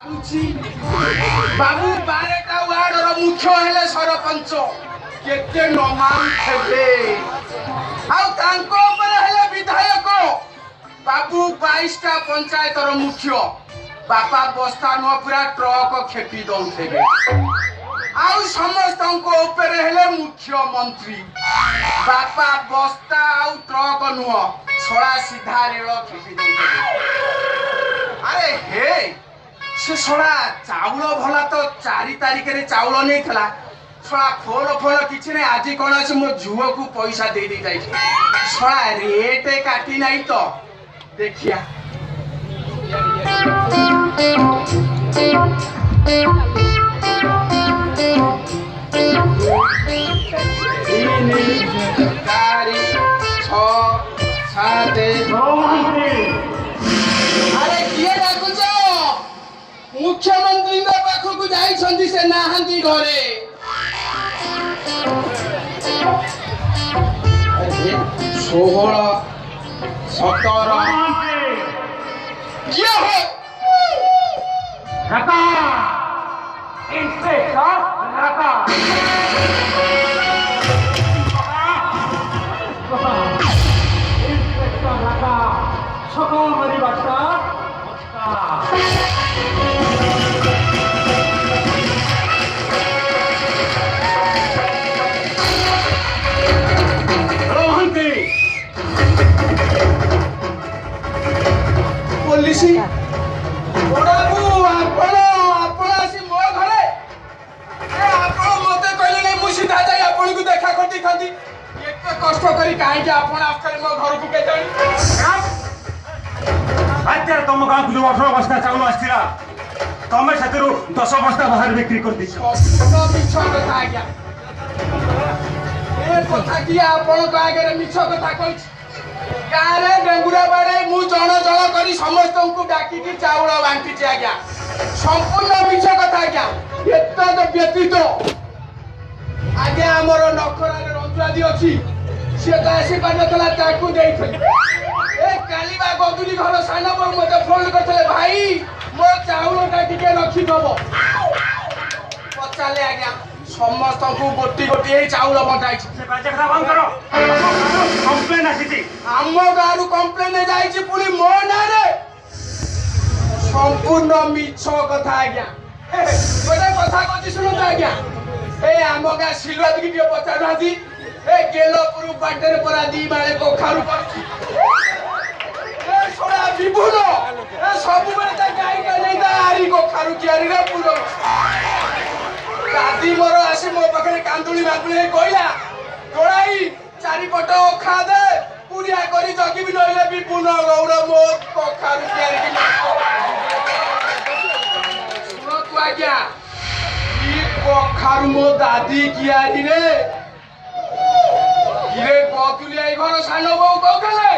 बाबू 12टा वार्डर मुख्य हेले सरपंच केते नमान हेबे हेले विधायक बाबू 22टा पंचायतर मुख्य बापा बस्ता न पूरा ट्रक खेपी दौथे आउ समस्त हेले मुख्यमंत्री बापा बस्ता आउ ट्रक नुह छड़ा सीधा रेल खेपी दौथे अरे हे से छड़ा चाउल भला तो 4 तारिख रे चाउल नहीं थला छड़ा फोन किछि नहीं आज कोन अछि मो झुओ को पैसा दे दे जाई छड़ा रेट काटी नहीं तो देखिया मुख्यमंत्री पाखक जाई से नाहंती घरे 16 17 किया है रका इंस्पेक्टर रका इंस्पेक्टर रका सका मरी बच्चा पुलिस देखा करती खाती कष्ट करी कहीं मो घर को तुम गाँव को जो 18 बस्ता चाउल आसला तुम से 10 बस्ता बाहर बिक्री कर दी आगे मिछ कथा कही गाँव डेंगुरा बाड़े मु जन करी समस्त को डाकिकी चाउल बांटी आज्ञा संपूर्ण मिछ कथा आज्ञा व्यतीत आगे आमर नखरा रंजुआदी अच्छी सी तो आसी पारला ताकू काली गदुली घर सान बो मत फोन करते भाई मो चाउलटा टिके रखिदब पचारे आज्ञा समस्त को गोटी गोटी चाउल बंटाई आम गाँव कम्प्लेन जाइए पुणी मो ना संपूर्ण मिछ कथा आज्ञा गोटे कथा कही शुणु आज्ञा ए आम गाँ सिलवाद की पचार ए गेलपुर बाटर परा 2 माळे कखारु विभुन सब गाई गाई कखारु कियारी रे पुरो दादी मोर आसी मो पाखे कांदुली मांदुली कहला तोड़ाई 4 पट अखा दे पुरिया करी जगी भी नइले विभुन गौड़ मो कखारु कियारी सुनो तू आज्ञा कखारु मो दादी कियारी रे बतुलिया घर सान बो कहले